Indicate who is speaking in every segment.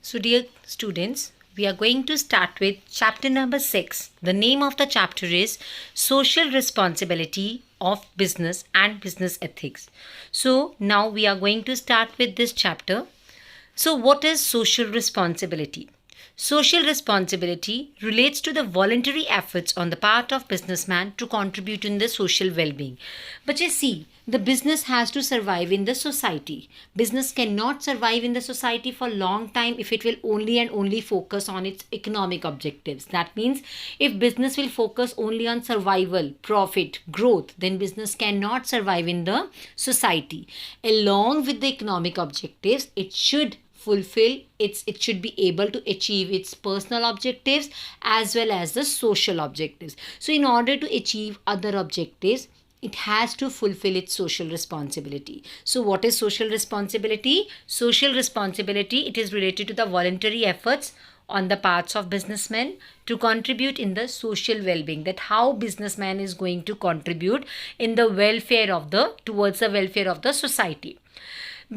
Speaker 1: So, dear students, we are going to start with chapter number 6. The name of the chapter is Social Responsibility of Business and Business Ethics. So, now we are going to start with this chapter. So, what is social responsibility? Social responsibility relates to the voluntary efforts on the part of businessman to contribute in the social well-being. But you see, the business has to survive in the society. Business cannot survive in the society for a long time if it will only and only focus on its economic objectives. That means if business will focus only on survival, profit, growth, then business cannot survive in the society. Along with the economic objectives, it should it should be able to achieve its personal objectives as well as the social objectives. So in order to achieve other objectives, it has to fulfill its social responsibility. So what is social responsibility? Social responsibility, it is related to the voluntary efforts on the parts of businessmen to contribute in the social well-being, that how businessman is going to contribute in the welfare of the towards the welfare of the society.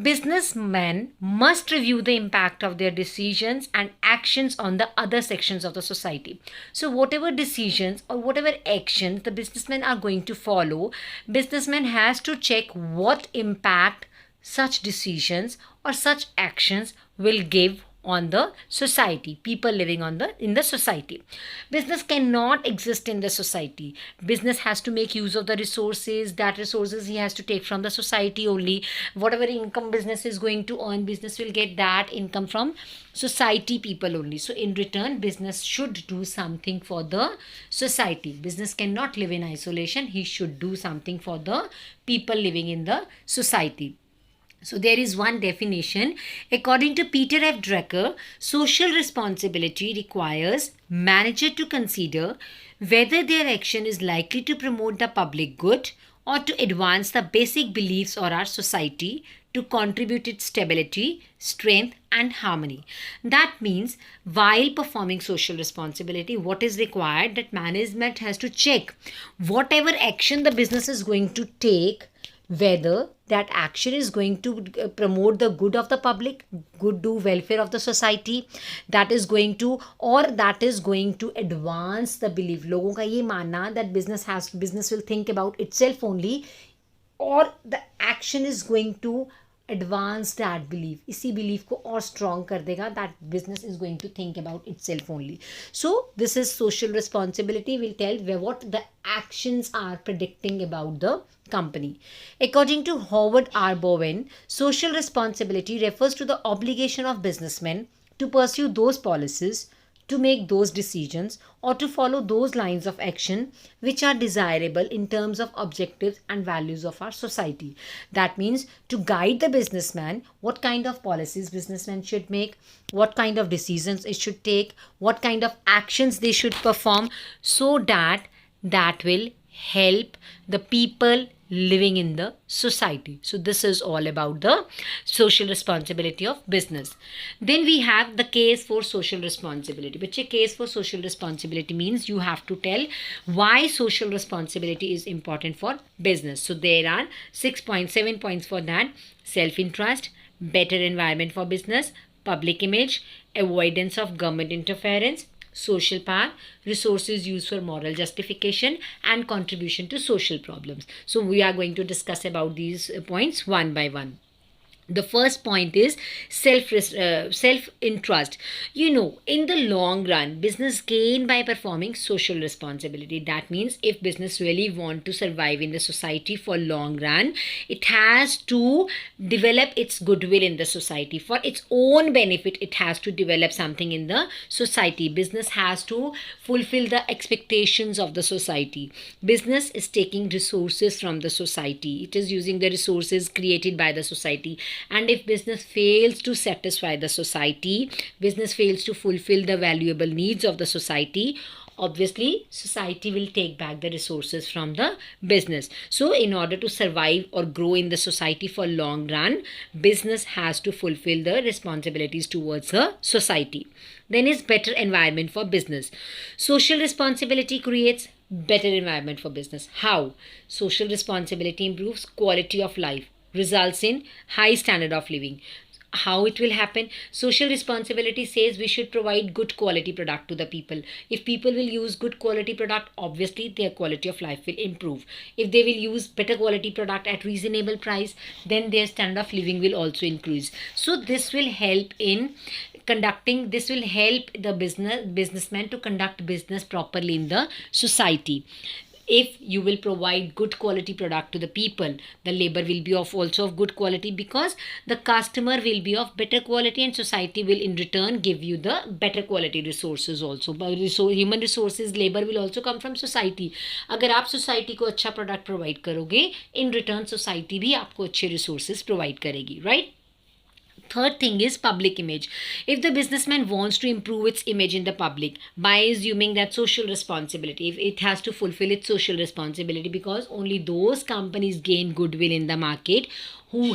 Speaker 1: Businessmen must review the impact of their decisions and actions on the other sections of the society. So whatever decisions or whatever actions the businessmen are going to follow, businessmen has to check what impact such decisions or such actions will give on the society, people living in the society. Business cannot exist in the society. Business has to make use of the resources. That resources he has to take from the society only. Whatever income business is going to earn, business will get that income from society people only. So in return, business should do something for the society. Business cannot live in isolation. He should do something for the people living in the society. So there is one definition. According to Peter F. Drucker, social responsibility requires manager to consider whether their action is likely to promote the public good or to advance the basic beliefs of our society, to contribute its stability, strength and harmony. That means while performing social responsibility, what is required, that management has to check whatever action the business is going to take, whether that action is going to promote the good of the public, good do welfare of the society, that is going to, or that is going to advance the belief. लोगों का ये मानना that business will think about itself only, or the action is going to advance that belief, इसी belief को और strong कर देगा, that business is going to think about itself only. So this is social responsibility, will tell what the actions are predicting about the company. According to Howard R. Bowen, social responsibility refers to the obligation of businessmen to pursue those policies, to make those decisions, or to follow those lines of action which are desirable in terms of objectives and values of our society. That means to guide the businessman, what kind of policies businessmen should make, what kind of decisions it should take, what kind of actions they should perform, so that will help the people living in the society. So this is all about the social responsibility of business. Then we have the case for social responsibility. But case for social responsibility means you have to tell why social responsibility is important for business. So there are 6.7 points for that: self-interest, better environment for business, public image, avoidance of government interference, social power, resources used for moral justification, and contribution to social problems. So we are going to discuss about these points one by one. The first point is self-interest. In the long run, business gain by performing social responsibility. That means if business really want to survive in the society for long run, it has to develop its goodwill in the society. For its own benefit, it has to develop something in the society. Business has to fulfill the expectations of the society. Business is taking resources from the society. It is using the resources created by the society. And if business fails to satisfy the society, business fails to fulfill the valuable needs of the society, obviously society will take back the resources from the business. So in order to survive or grow in the society for long run, business has to fulfill the responsibilities towards the society. Then is better environment for business. Social responsibility creates better environment for business. How? Social responsibility improves quality of life, results in high standard of living. How it will happen? Social responsibility says we should provide good quality product to the people. If people will use good quality product, obviously their quality of life will improve. If they will use better quality product at reasonable price, then their standard of living will also increase. So this will help in conducting, this will help the businessman to conduct business properly in the society. If you will provide good quality product to the people, the labor will be of also of good quality, because the customer will be of better quality, and society will in return give you the better quality resources also. So human resources, labor will also come from society. अगर आप society को अच्छा product provide करोगे, in return society भी आपको अच्छे resources provide करेगी, right? Third thing is public image. If the businessman wants to improve its image in the public by assuming that social responsibility, if it has to fulfill its social responsibility, because only those companies gain goodwill in the market who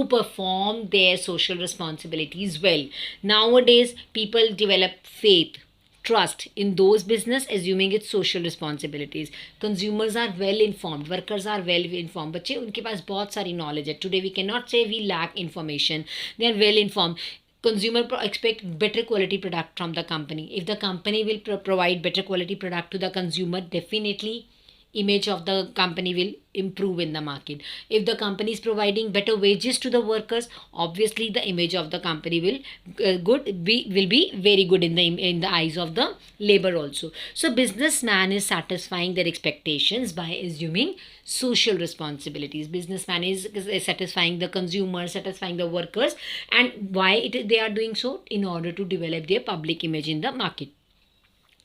Speaker 1: perform their social responsibilities well. Nowadays, people develop faith, trust in those business, assuming its social responsibilities. Consumers are well informed, workers are well informed. बच्चे उनके पास बहुत सारी knowledge है. Today we cannot say we lack information. They are well informed. Consumer expect better quality product from the company. If the company will provide better quality product to the consumer, definitely image of the company will improve in the market. If the company is providing better wages to the workers, obviously the image of the company will be very good in the eyes of the labor also. So businessman is satisfying their expectations by assuming social responsibilities. Businessman is satisfying the consumers, satisfying the workers, and why they are doing so? In order to develop their public image in the market.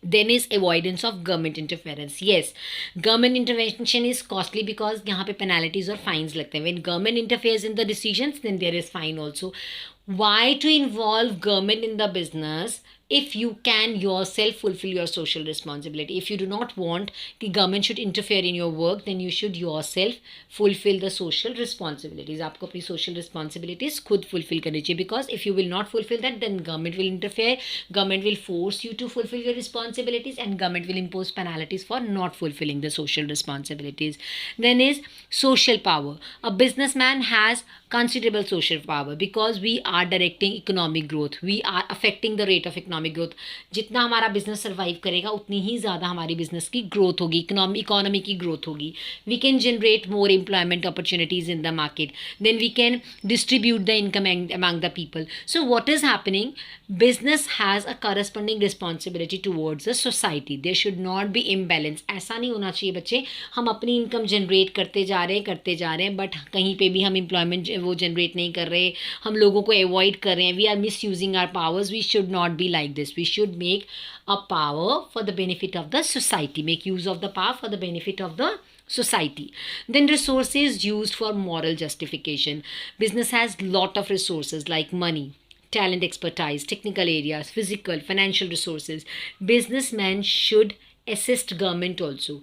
Speaker 1: Then is avoidance of government interference. Yes, government intervention is costly because यहाँ पे penalties और fines लगते हैं. When government interferes in the decisions, then there is fine also. Why to involve government in the business if you can yourself fulfill your social responsibility? If you do not want the government should interfere in your work, then you should yourself fulfill the social responsibilities. आपको अपनी social responsibilities खुद fulfill करनी चाहिए, because if you will not fulfill that, then government will interfere, government will force you to fulfill your responsibilities, and government will impose penalties for not fulfilling the social responsibilities. Then is social power. A businessman has considerable social power because we are directing economic growth. We are affecting the rate of economic growth. जितना हमारा business survive करेगा, उतनी ही ज़्यादा हमारी business की growth होगी, economy की growth होगी. We can generate more employment opportunities in the market. Then we can distribute the income among the people. So what is happening? Business has a corresponding responsibility towards the society. There should not be imbalance. ऐसा नहीं होना चाहिए बच्चे, हम अपनी income generate करते जा रहे हैं, but कहीं पे भी हम employment वो generate नहीं कर रहे, हम लोगों को avoid कर रहे हैं, we are misusing our powers. We should not be like this. We should make a power for the benefit of the society, make use of the power for the benefit of the society. Then resources used for moral justification. Business has lot of resources like money, talent, expertise, technical areas, physical, financial resources. Businessmen should assist government also.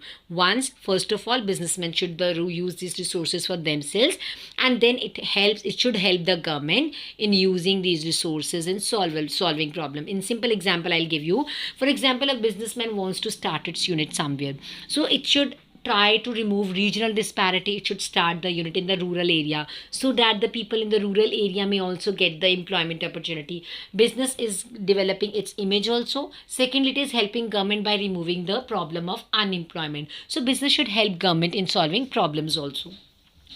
Speaker 1: First of all, businessmen should use these resources for themselves, and then it should help the government in using these resources in solving problem. In simple example I'll give you. For example, a businessman wants to start its unit somewhere, so it should try to remove regional disparity. It should start the unit in the rural area so that the people in the rural area may also get the employment opportunity. Business is developing its image also. Second, it is helping government by removing the problem of unemployment. So business should help government in solving problems also.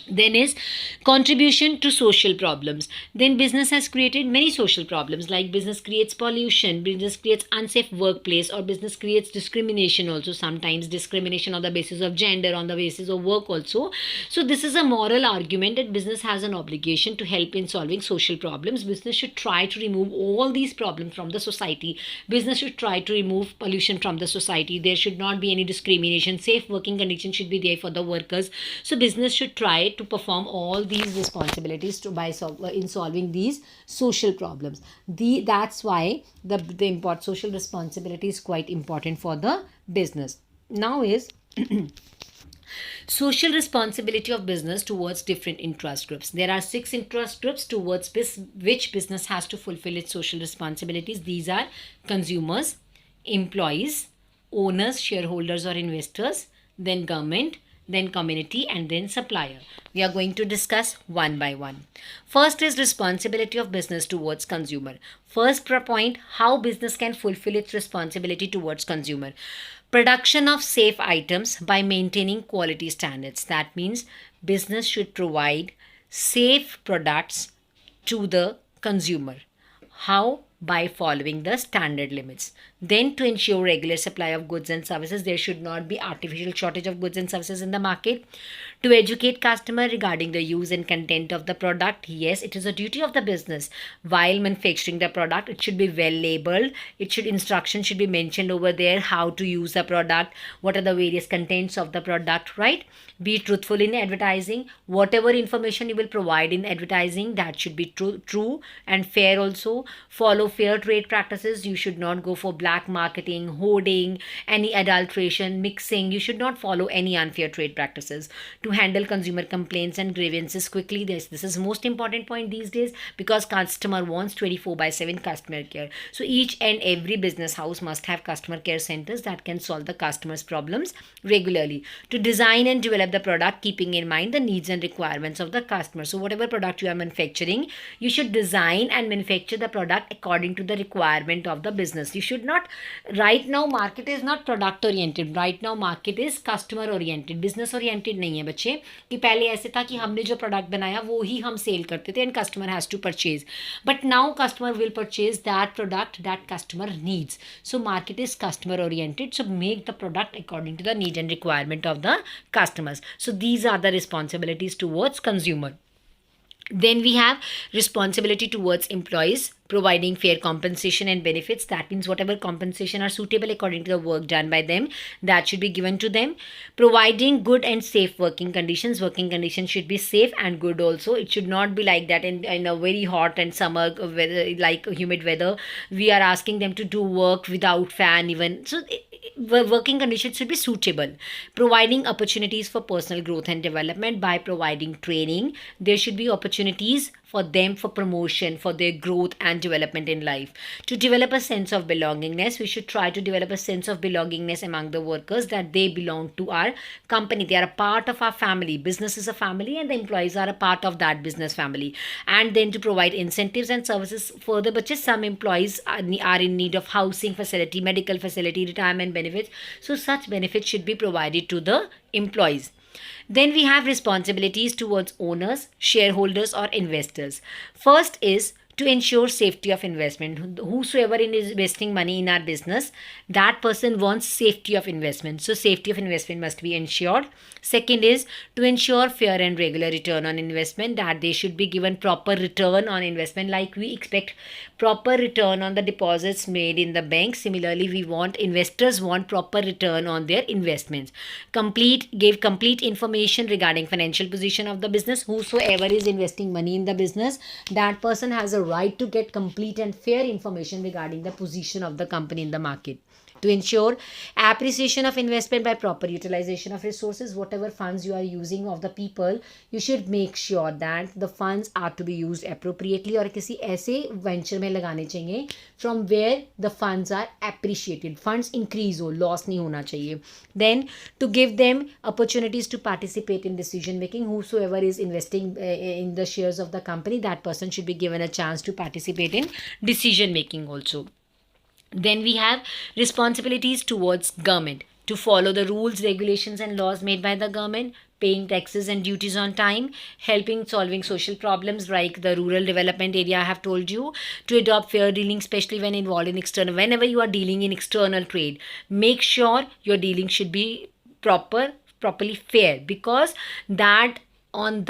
Speaker 1: Then is contribution to social problems. Then business has created many social problems, like business creates pollution, business creates unsafe workplace, or business creates discrimination also, sometimes discrimination on the basis of gender, on the basis of work also. So this is a moral argument that business has an obligation to help in solving social problems. Business should try to remove all these problems from the society. Business should try to remove pollution from the society. There should not be any discrimination. Safe working conditions should be there for the workers. So business should try to perform all these responsibilities in solving these social problems. That's why the social responsibility is quite important for the business. Now is social responsibility of business towards different interest groups. There are 6 interest groups towards which business has to fulfill its social responsibilities. These are consumers, employees, owners, shareholders or investors, then government, then community, and then supplier. We are going to discuss one by one. First is responsibility of business towards consumer. First point, how business can fulfill its responsibility towards consumer. Production of safe items by maintaining quality standards. That means business should provide safe products to the consumer. How? By following the standard limits. Then, to ensure regular supply of goods and services, there should not be artificial shortage of goods and services in the market. To educate customer regarding the use and content of the product, yes, it is a duty of the business. While manufacturing the product, it should be well labeled. Instructions should be mentioned over there, how to use the product, what are the various contents of the product, right? Be truthful in advertising. Whatever information you will provide in advertising, that should be true and fair also. Follow fair trade practices. You should not go for black marketing, hoarding, any adulteration, mixing. You should not follow any unfair trade practices. To handle consumer complaints and grievances quickly, this is most important point these days, because customer wants 24/7 customer care. So each and every business house must have customer care centers that can solve the customer's problems regularly. To design and develop the product keeping in mind the needs and requirements of the customer. So whatever product you are manufacturing, you should design and manufacture the product according to the requirement of the business. You should not, right now market is not product oriented, right now market is customer oriented, business oriented नहीं है बच्चे. कि पहले ऐसे था कि हमने जो प्रोडक्ट बनाया वो ही हम सेल करते थे and customer has to purchase, but now customer will purchase that product that customer needs. So market is customer oriented, so make the product according to the need and requirement of the customers. So these are the responsibilities towards consumer. Then we have responsibility towards employees, providing fair compensation and benefits. That means whatever compensation are suitable according to the work done by them, that should be given to them. Providing good and safe working conditions. Working conditions should be safe and good also. It should not be like that in a very hot and summer weather, like humid weather, we are asking them to do work without fan even. So working conditions should be suitable. Providing opportunities for personal growth and development by providing training. There should be opportunities for them for promotion, for their growth and development in life. To develop a sense of belongingness, we should try to develop a sense of belongingness among the workers, that they belong to our company. They are a part of our family. Business is a family and the employees are a part of that business family. And then to provide incentives and services further. But just some employees are in need of housing facility, medical facility, retirement benefits. So such benefits should be provided to the employees. Then we have responsibilities towards owners, shareholders or investors. First is to ensure safety of investment. Whosoever is investing money in our business, that person wants safety of investment. So safety of investment must be ensured. Second is to ensure fair and regular return on investment, that they should be given proper return on investment. Like we expect proper return on the deposits made in the bank, similarly investors want proper return on their investments. Give complete information regarding financial position of the business. Whosoever is investing money in the business, that person has a right to get complete and fair information regarding the position of the company in the market. To ensure appreciation of investment by proper utilization of resources, whatever funds you are using of the people, you should make sure that the funds are to be used appropriately, और किसी ऐसे venture में लगाने चाहिए from where the funds are appreciated, funds increase हो, loss नहीं होना चाहिए. Then to give them opportunities to participate in decision making. Whosoever is investing in the shares of the company, that person should be given a chance to participate in decision making also. Then we have responsibilities towards government, to follow the rules, regulations and laws made by the government, paying taxes and duties on time, helping solving social problems like the rural development area I have told you, to adopt fair dealing, especially when involved in external. Whenever you are dealing in external trade, make sure your dealing should be properly fair, because on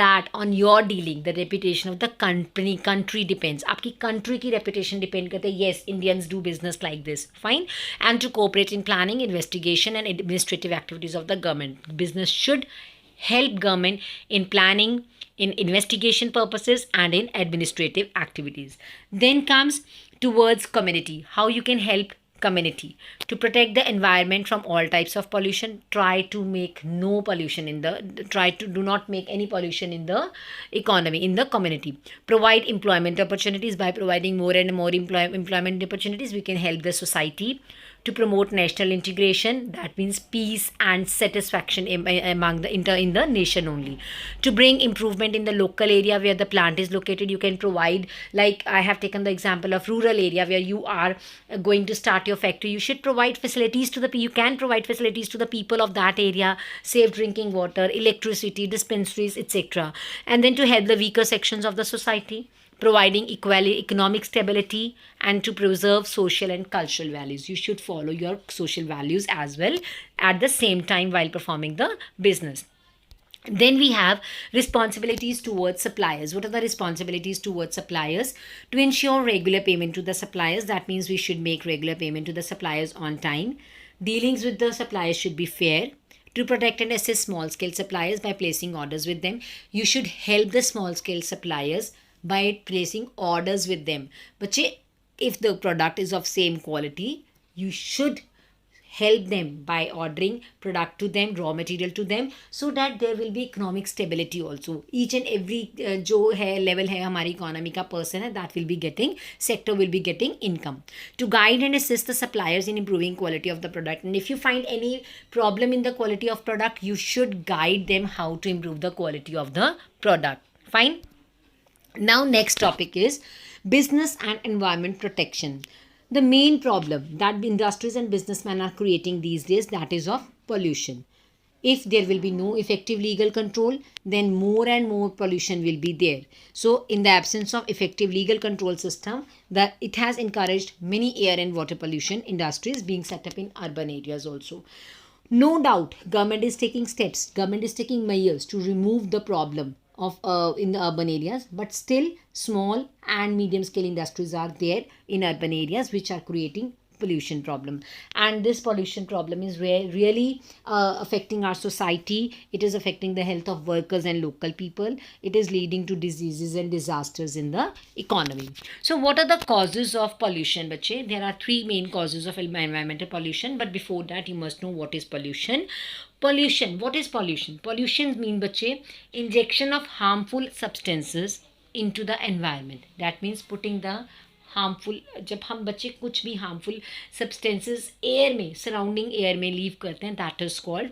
Speaker 1: your dealing, the reputation of the country depends. आपकी country की reputation depend करते हैं. Yes, Indians do business like this. Fine. And to cooperate in planning, investigation and administrative activities of the government. Business should help government in planning, in investigation purposes and in administrative activities. Then comes towards community. How you can help community. To protect the environment from all types of pollution, do not make any pollution in the economy, in the community. Provide employment opportunities. By providing more and more employment opportunities, we can help the society. to promote national integration, that means peace and satisfaction among the in the nation only. To bring improvement in the local area where the plant is located, you can provide, like I have taken the example of rural area where you are going to start your factory. You should provide facilities to you can provide facilities to the people of that area, safe drinking water, electricity, dispensaries, etc. And then to help the weaker sections of the society, providing equality, economic stability, and to preserve social and cultural values. You should follow your social values as well at the same time while performing the business. Then we have responsibilities towards suppliers. What are the responsibilities towards suppliers? To ensure regular payment to the suppliers, that means we should make regular payment to the suppliers on time. Dealings with the suppliers should be fair. To protect and assist small scale suppliers by placing orders with them, you should help the small scale suppliers by placing orders with them. But if the product is of same quality, you should help them by ordering product to them, raw material to them, so that there will be economic stability also. Each and every जो है level है हमारी economy का person है, that will be getting, sector will be getting income. To guide and assist the suppliers in improving quality of the product, and if you find any problem in the quality of product, you should guide them how to improve the quality of the product. Fine. Now next topic is business and environment protection. The main problem that industries and businessmen are creating these days, that is of pollution. If there will be no effective legal control, then more and more pollution will be there. So in the absence of effective legal control system, that it has encouraged many air and water pollution industries being set up in urban areas also. No doubt government is taking steps, government is taking measures to remove the problem of in the urban areas, but still small and medium scale industries are there in urban areas which are creating pollution problem. And this pollution problem is really affecting our society. It is affecting the health of workers and local people. It is leading to diseases and disasters in the economy. So what are the causes of pollution, bache? There are three main causes of environmental pollution, but before that you must know what is pollution. Pollution, what is pollution? Pollution means, bache, injection of harmful substances into the environment. That means putting the harmful, जब हम बच्चे कुछ भी harmful substances air में, surrounding air में leave करते हैं, that is called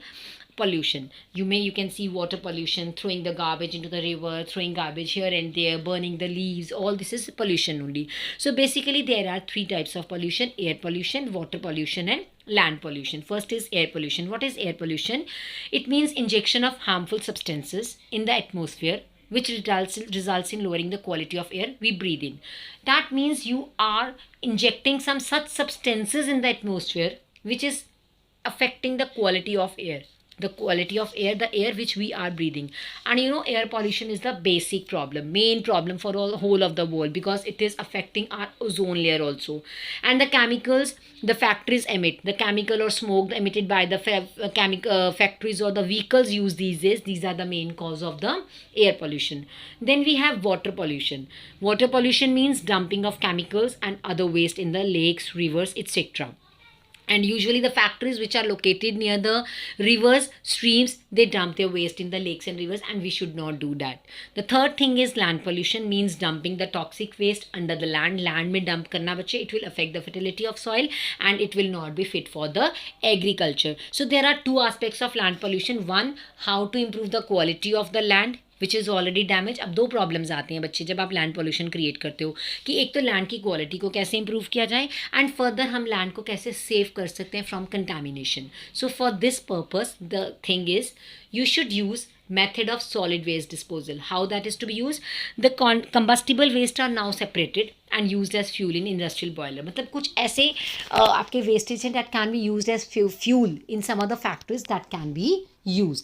Speaker 1: pollution. You can see water pollution, throwing the garbage into the river, throwing garbage here and there, burning the leaves, all this is pollution only. So basically there are three types of pollution: air pollution, water pollution, and land pollution. First is air pollution. What is air pollution? It means injection of harmful substances in the atmosphere which results in lowering the quality of air we breathe in. That means you are injecting some such substances in the atmosphere which is affecting the quality of air. The quality of air, the air which we are breathing. And you know, air pollution is the basic problem, main problem for whole of the world, because it is affecting our ozone layer also. And the chemicals the factories emit, the chemical or smoke emitted by the factories or the vehicles used these days, these are the main cause of the air pollution. Then we have water pollution. Water pollution means dumping of chemicals and other waste in the lakes, rivers, etc. And usually the factories which are located near the rivers, streams, they dump their waste in the lakes and rivers, and we should not do that. The third thing is land pollution, means dumping the toxic waste under the land. Land mein dump karna bache, it will affect the fertility of soil and it will not be fit for the agriculture. So there are two aspects of land pollution. One, how to improve the quality of the land which is already damage. अब दो problems आते हैं बच्चे जब आप land pollution create करते हो, कि एक तो लैंड की क्वालिटी को कैसे इंप्रूव किया जाए, एंड फर्दर हम लैंड को कैसे सेव कर सकते हैं from contamination. So for this purpose the thing is you should use method of solid waste disposal. How that is to be used? The combustible waste are now separated and used as fuel in industrial boiler. मतलब कुछ ऐसे आपके wastage हैं that can be used as fuel in some other factories that can be used.